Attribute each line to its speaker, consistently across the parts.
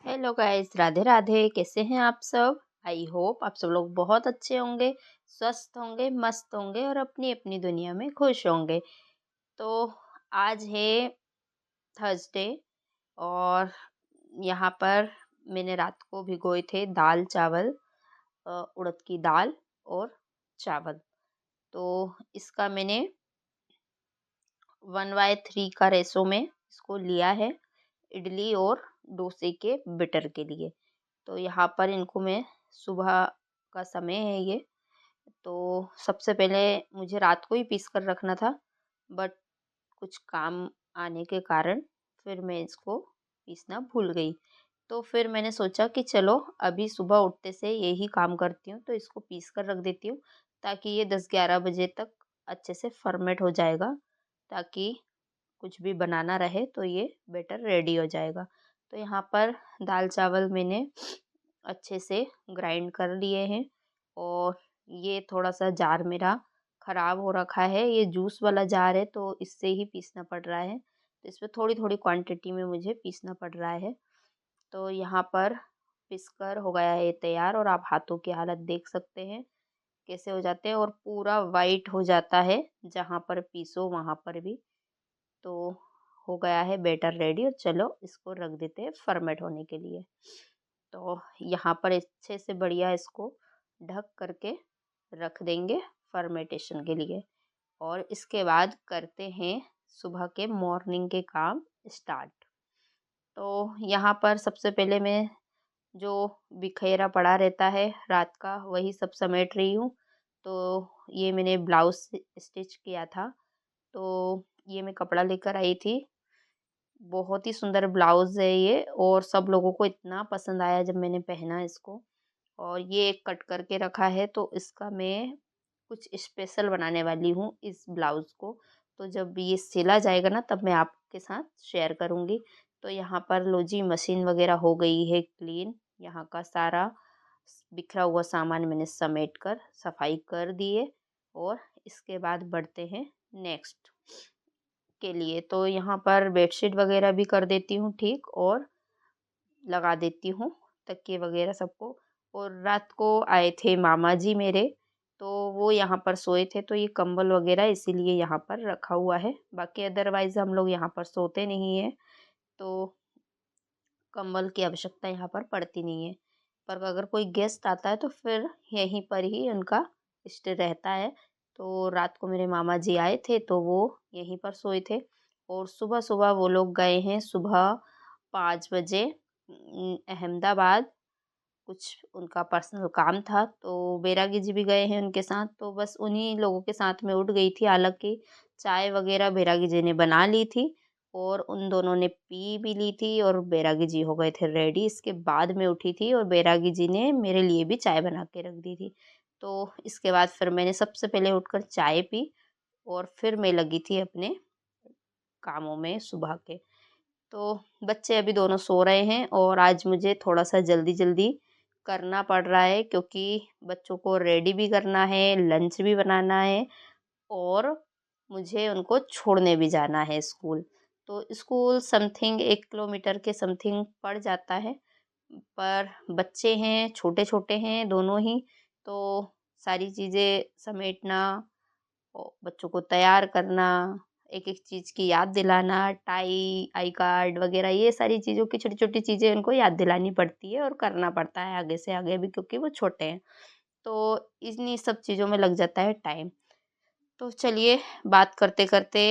Speaker 1: Hello guys, Radhe Radhe. कैसे हैं आप सब? आई होप आप सब लोग बहुत अच्छे होंगे, स्वस्थ होंगे, मस्त होंगे और अपनी अपनी दुनिया में खुश होंगे। तो आज है थर्सडे और यहाँ पर मैंने रात को भिगोए थे दाल चावल, उड़द की दाल और चावल। तो इसका मैंने 1/3 का रेशो में इसको लिया है इडली और डोसे के बैटर के लिए। तो यहाँ पर इनको मैं सुबह का समय है ये, तो सबसे पहले मुझे रात को ही पीस कर रखना था, बट कुछ काम आने के कारण फिर मैं इसको पीसना भूल गई। तो फिर मैंने सोचा कि चलो अभी सुबह उठते से यही काम करती हूँ, तो इसको पीस कर रख देती हूँ ताकि ये 10-11 बजे तक अच्छे से फर्मेंट हो जाएगा, ताकि कुछ भी बनाना रहे तो ये बैटर रेडी हो जाएगा। तो यहाँ पर दाल चावल मैंने अच्छे से ग्राइंड कर लिए हैं और ये थोड़ा सा जार मेरा ख़राब हो रखा है। ये जूस वाला जार है तो इससे ही पीसना पड़ रहा है, तो इसमें थोड़ी थोड़ी क्वांटिटी में मुझे पीसना पड़ रहा है। तो यहाँ पर पीसकर हो गया है ये तैयार और आप हाथों की हालत देख सकते हैं कैसे हो जाते हैं और पूरा वाइट हो जाता है जहाँ पर पीसो वहाँ पर भी। तो हो गया है बैटर रेडी और चलो इसको रख देते हैं फर्मेंट होने के लिए। तो यहाँ पर अच्छे से बढ़िया इसको ढक करके रख देंगे फर्मेंटेशन के लिए और इसके बाद करते हैं सुबह के मॉर्निंग के काम स्टार्ट। तो यहाँ पर सबसे पहले मैं जो बिखेरा पड़ा रहता है रात का वही सब समेट रही हूँ। तो ये मैंने ब्लाउज स्टिच किया था, तो ये मैं कपड़ा लेकर आई थी। बहुत ही सुंदर ब्लाउज़ है ये और सब लोगों को इतना पसंद आया जब मैंने पहना इसको। और ये एक कट करके रखा है तो इसका मैं कुछ स्पेशल बनाने वाली हूँ इस ब्लाउज़ को। तो जब ये सिला जाएगा ना तब मैं आपके साथ शेयर करूँगी। तो यहाँ पर लो जी मशीन वगैरह हो गई है क्लीन। यहाँ का सारा बिखरा हुआ सामान मैंने समेट कर सफाई कर दिए और इसके बाद बढ़ते हैं नेक्स्ट के लिए। तो यहाँ पर बेडशीट वगैरह भी कर देती हूँ ठीक और लगा देती हूँ तकिए वगैरह सबको। और रात को आए थे मामा जी मेरे, तो वो यहाँ पर सोए थे तो ये कंबल वगैरह इसीलिए यहाँ पर रखा हुआ है। बाकी अदरवाइज़ हम लोग यहाँ पर सोते नहीं हैं, तो कंबल की आवश्यकता यहाँ पर पड़ती नहीं है। पर अगर कोई गेस्ट आता है तो फिर यहीं पर ही उनका स्टे रहता है। तो रात को मेरे मामा जी आए थे तो वो यहीं पर सोए थे और सुबह-सुबह वो लोग गए हैं सुबह 5 बजे अहमदाबाद। कुछ उनका पर्सनल काम था तो बैरागी जी भी गए हैं उनके साथ, तो बस उन्हीं लोगों के साथ मैं उठ गई थी। हालाँकि चाय वगैरह बैरागी जी ने बना ली थी और उन दोनों ने पी भी ली थी और बैरागी जी हो गए थे रेडी। इसके बाद मैं उठी थी और बैरागी जी ने मेरे लिए भी चाय बना के रख दी थी। तो इसके बाद फिर मैंने सबसे पहले उठकर चाय पी और फिर मैं लगी थी अपने कामों में सुबह के। तो बच्चे अभी दोनों सो रहे हैं और आज मुझे थोड़ा-सा जल्दी-जल्दी करना पड़ रहा है क्योंकि बच्चों को रेडी भी करना है, लंच भी बनाना है और मुझे उनको छोड़ने भी जाना है स्कूल। तो स्कूल समथिंग 1 किलोमीटर के समथिंग पड़ जाता है, पर बच्चे हैं, छोटे-छोटे हैं दोनों ही, तो सारी चीज़ें समेटना बच्चों को तैयार करना, एक-एक चीज़ की याद दिलाना, टाई, आई कार्ड वगैरह ये सारी चीज़ों की छोटी-छोटी चीज़ें उनको याद दिलानी पड़ती है और करना पड़ता है आगे से आगे भी क्योंकि वो छोटे हैं। तो इन्हीं सब चीज़ों में लग जाता है टाइम। तो चलिए बात करते-करते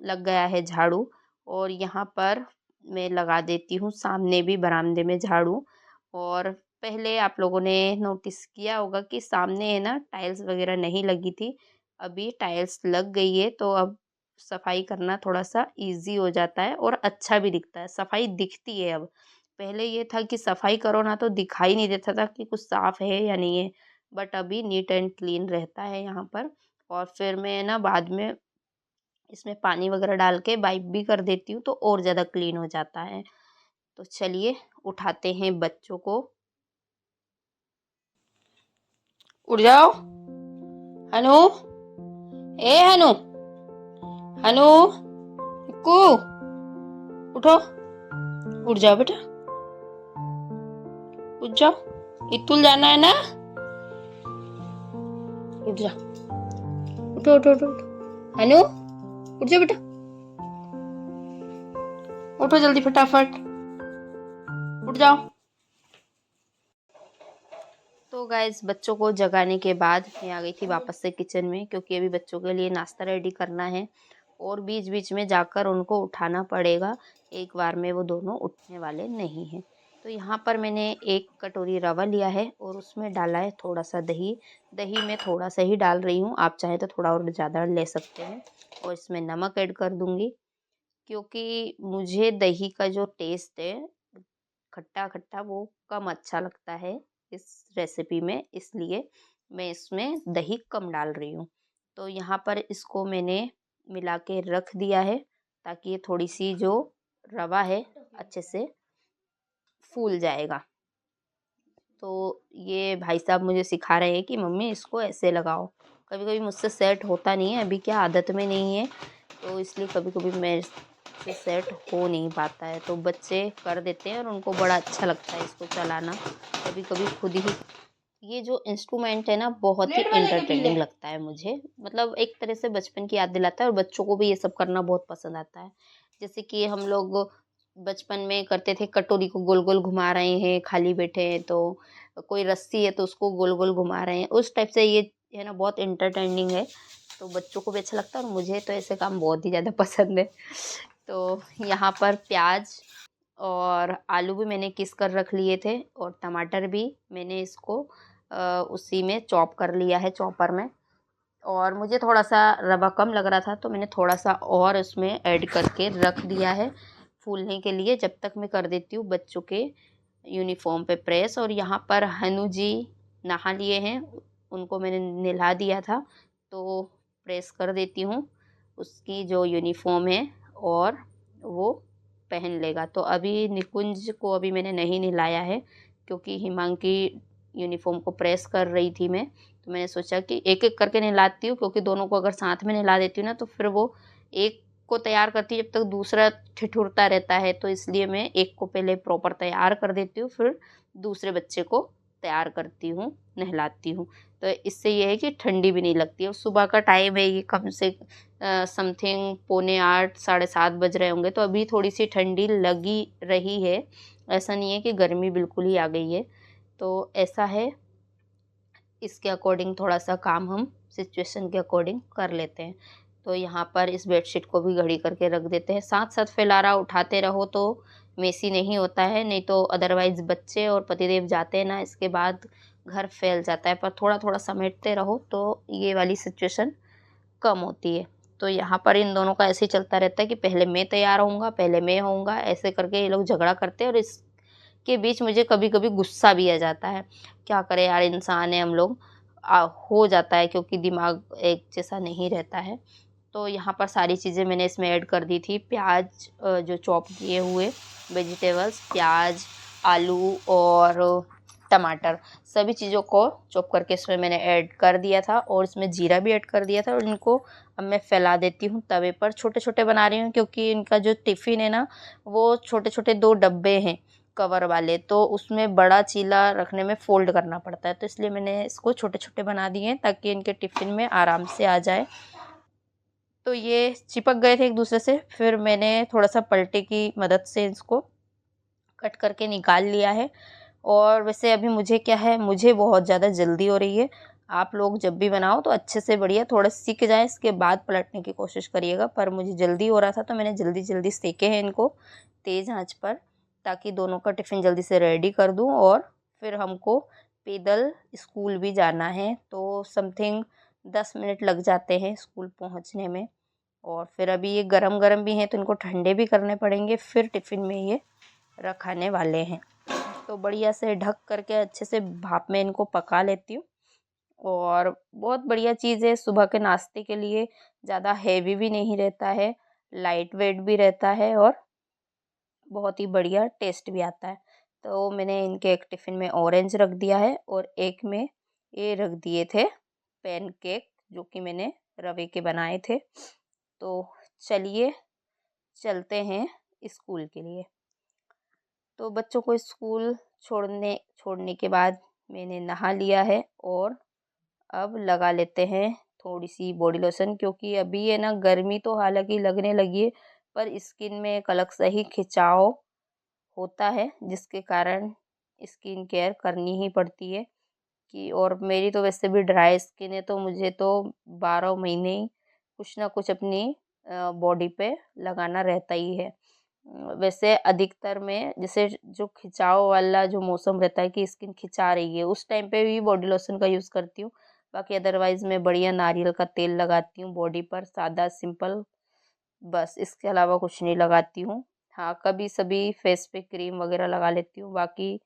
Speaker 1: लग गया है झाड़ू और यहाँ पर मैं लगा देती हूँ सामने भी बरामदे में झाड़ू। और पहले आप लोगों ने नोटिस किया होगा कि सामने है ना टाइल्स वगैरह नहीं लगी थी, अभी टाइल्स लग गई है तो अब सफाई करना थोड़ा-सा ईज़ी हो जाता है और अच्छा भी दिखता है, सफाई दिखती है अब। पहले ये था कि सफाई करो ना तो दिखाई नहीं देता था कि कुछ साफ है या नहीं है, बट अभी नीट एंड क्लीन रहता है यहाँ पर। और फिर मैं ना बाद में इसमें पानी वगैरह डाल के वाइप भी कर देती हूँ तो और ज़्यादा क्लीन हो जाता है। तो चलिए उठाते हैं बच्चों को। उठ जाओ हनु, ए हनु, हनु, कू, उठो, उठ जाओ बेटा। उठ जाओ, स्कूल जाना है ना, उठ जा, उठो उठो उठो उठो, हनु उठ जा बेटा, उठो जल्दी फटाफट, उठ जाओ। तो गाइस बच्चों को जगाने के बाद मैं आ गई थी वापस से किचन में, क्योंकि अभी बच्चों के लिए नाश्ता रेडी करना है और बीच बीच में जाकर उनको उठाना पड़ेगा, एक बार में वो दोनों उठने वाले नहीं हैं। तो यहाँ पर मैंने एक कटोरी रवा लिया है और उसमें डाला है थोड़ा सा दही। दही मैं थोड़ा सा ही डाल रही हूँ, आप चाहे तो थोड़ा और ज़्यादा ले सकते हैं। और इसमें नमक ऐड कर दूँगी, क्योंकि मुझे दही का जो टेस्ट है खट्टा खट्टा वो कम अच्छा लगता है इस रेसिपी में, इसलिए मैं इसमें दही कम डाल रही हूँ। तो यहाँ पर इसको मैंने मिला के रख दिया है, ताकि ये थोड़ी सी जो रवा है अच्छे से फूल जाएगा। तो ये भाई साहब मुझे सिखा रहे हैं कि मम्मी इसको ऐसे लगाओ। कभी कभी मुझसे सेट होता नहीं है, अभी क्या आदत में नहीं है, तो इसलिए कभी कभी मेरे से सेट हो नहीं पाता है। तो बच्चे कर देते हैं और उनको बड़ा अच्छा लगता है इसको चलाना। कभी कभी खुद ही ये जो इंस्ट्रूमेंट है ना बहुत ही एंटरटेनिंग लगता है मुझे, मतलब एक तरह से बचपन की याद दिलाता है और बच्चों को भी ये सब करना बहुत पसंद आता है। जैसे कि हम लोग बचपन में करते थे, कटोरी को गोल गोल घुमा रहे हैं, खाली बैठे हैं तो कोई रस्सी है तो उसको गोल गोल घुमा रहे हैं, उस टाइप से ये है ना बहुत एंटरटेनिंग है। तो बच्चों को भी अच्छा लगता है और मुझे तो ऐसे काम बहुत ही ज़्यादा पसंद है। तो यहाँ पर प्याज और आलू भी मैंने किस कर रख लिए थे और टमाटर भी मैंने इसको उसी में चॉप कर लिया है चॉपर में। और मुझे थोड़ा सा रवा कम लग रहा था तो मैंने थोड़ा सा और उसमें ऐड करके रख दिया है फूलने के लिए, जब तक मैं कर देती हूँ बच्चों के यूनिफॉर्म पे प्रेस। और यहाँ पर हनु जी नहा लिए हैं, उनको मैंने नहला दिया था, तो प्रेस कर देती हूँ उसकी जो यूनिफॉर्म है और वो पहन लेगा। तो अभी निकुंज को अभी मैंने नहीं नहलाया है, क्योंकि हिमांकी यूनिफॉर्म को प्रेस कर रही थी मैं, तो मैंने सोचा कि एक एक करके नहलाती हूँ, क्योंकि दोनों को अगर साथ में नहला देती हूँ ना तो फिर वो एक को तैयार करती है जब तक दूसरा ठिठुरता रहता है, तो इसलिए मैं एक को पहले प्रॉपर तैयार कर देती हूँ, फिर दूसरे बच्चे को तैयार करती हूँ, नहलाती हूँ। तो इससे ये है कि ठंडी भी नहीं लगती है। और सुबह का टाइम है, ये कम से समथिंग 7:45 7:30 बज रहे होंगे, तो अभी थोड़ी सी ठंडी लगी रही है, ऐसा नहीं है कि गर्मी बिल्कुल ही आ गई है। तो ऐसा है, इसके अकॉर्डिंग थोड़ा सा काम हम सिचुएशन के अकॉर्डिंग कर लेते हैं। तो यहाँ पर इस बेडशीट को भी घड़ी करके रख देते हैं, साथ साथ फैलारा उठाते रहो तो मेसी नहीं होता है, नहीं तो अदरवाइज बच्चे और पतिदेव जाते हैं ना, इसके बाद घर फैल जाता है। पर थोड़ा थोड़ा समेटते रहो तो ये वाली सिचुएशन कम होती है। तो यहाँ पर इन दोनों का ऐसे ही चलता रहता है कि पहले मैं तैयार होऊंगा, पहले मैं होऊंगा, ऐसे करके ये लोग झगड़ा करते हैं। और इसके बीच मुझे कभी कभी गुस्सा भी आ जाता है, क्या करें यार, इंसान है हम लोग, हो जाता है, क्योंकि दिमाग एक जैसा नहीं रहता है। तो यहाँ पर सारी चीज़ें मैंने इसमें ऐड कर दी थी, प्याज जो चॉप किए हुए वेजिटेबल्स, प्याज, आलू और टमाटर, सभी चीज़ों को चॉप करके इसमें मैंने ऐड कर दिया था और इसमें जीरा भी ऐड कर दिया था। और इनको अब मैं फैला देती हूँ तवे पर, छोटे छोटे बना रही हूँ क्योंकि इनका जो टिफ़िन है ना वो छोटे छोटे 2 डब्बे हैं कवर वाले, तो उसमें बड़ा चीला रखने में फ़ोल्ड करना पड़ता है, तो इसलिए मैंने इसको छोटे छोटे बना दिए हैं ताकि इनके टिफ़िन में आराम से आ जाए। तो ये चिपक गए थे एक दूसरे से, फिर मैंने थोड़ा सा पलटे की मदद से इसको कट करके निकाल लिया है। और वैसे अभी मुझे क्या है, मुझे बहुत ज़्यादा जल्दी हो रही है। आप लोग जब भी बनाओ तो अच्छे से बढ़िया थोड़ा सीख जाए, इसके बाद पलटने की कोशिश करिएगा। पर मुझे जल्दी हो रहा था तो मैंने जल्दी जल्दी सेके हैं इनको तेज़ आंच पर, ताकि दोनों का टिफ़िन जल्दी से रेडी कर दूँ। और फिर हमको पैदल स्कूल भी जाना है, तो समथिंग 10 मिनट लग जाते हैं स्कूल पहुँचने में। और फिर अभी ये गरम गरम भी हैं तो इनको ठंडे भी करने पड़ेंगे, फिर टिफ़िन में ये रखाने वाले हैं। तो बढ़िया से ढक करके अच्छे से भाप में इनको पका लेती हूँ। और बहुत बढ़िया चीज़ है, सुबह के नाश्ते के लिए ज़्यादा हैवी भी नहीं रहता है, लाइट वेट भी रहता है और बहुत ही बढ़िया टेस्ट भी आता है। तो मैंने इनके एक टिफ़िन में ऑरेंज रख दिया है और एक में ये रख दिए थे पैनकेक, जो कि मैंने रवे के बनाए थे। तो चलिए चलते हैं स्कूल के लिए। तो बच्चों को स्कूल छोड़ने के बाद मैंने नहा लिया है और अब लगा लेते हैं थोड़ी सी बॉडी लोशन, क्योंकि अभी है ना गर्मी तो हालांकि लगने लगी है, पर स्किन में एक अलग सा ही खिंचाव होता है, जिसके कारण स्किन केयर करनी ही पड़ती है। कि और मेरी तो वैसे भी ड्राई स्किन है, तो मुझे तो 12 महीने ही कुछ ना कुछ अपनी बॉडी पे लगाना रहता ही है। वैसे अधिकतर में जैसे जो खिंचाव वाला जो मौसम रहता है कि स्किन खिंचा रही है, उस टाइम पे भी बॉडी लोशन का यूज़ करती हूँ। बाकी अदरवाइज़ मैं बढ़िया नारियल का तेल लगाती हूँ बॉडी पर, सादा सिंपल, बस इसके अलावा कुछ नहीं लगाती हूँ। हाँ, कभी सभी फेस पे क्रीम वगैरह लगा लेती हूँ, बाकी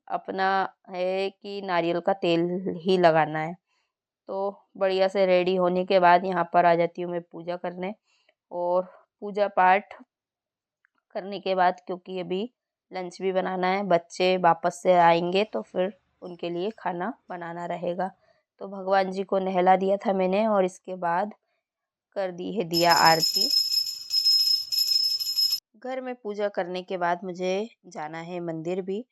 Speaker 1: अपना है कि नारियल का तेल ही लगाना है। तो बढ़िया से रेडी होने के बाद यहाँ पर आ जाती हूँ मैं पूजा करने, और पूजा पाठ करने के बाद क्योंकि अभी लंच भी बनाना है, बच्चे वापस से आएंगे तो फिर उनके लिए खाना बनाना रहेगा। तो भगवान जी को नहला दिया था मैंने, और इसके बाद कर दी है दिया आरती। घर में पूजा करने के बाद मुझे जाना है मंदिर भी,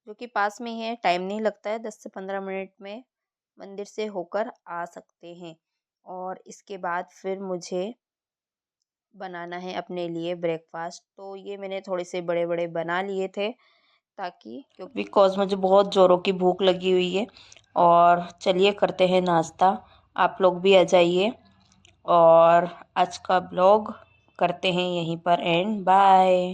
Speaker 1: जो कि पास में ही है, टाइम नहीं लगता है, 10 से 15 मिनट में मंदिर से होकर आ सकते हैं। और इसके बाद फिर मुझे बनाना है अपने लिए ब्रेकफास्ट। तो ये मैंने थोड़े से बड़े बड़े बना लिए थे, ताकि क्योंकि बिकॉज मुझे बहुत ज़ोरों की भूख लगी हुई है। और चलिए करते हैं नाश्ता, आप लोग भी आ जाइए। और आज का ब्लॉग करते हैं यहीं पर एंड, बाय।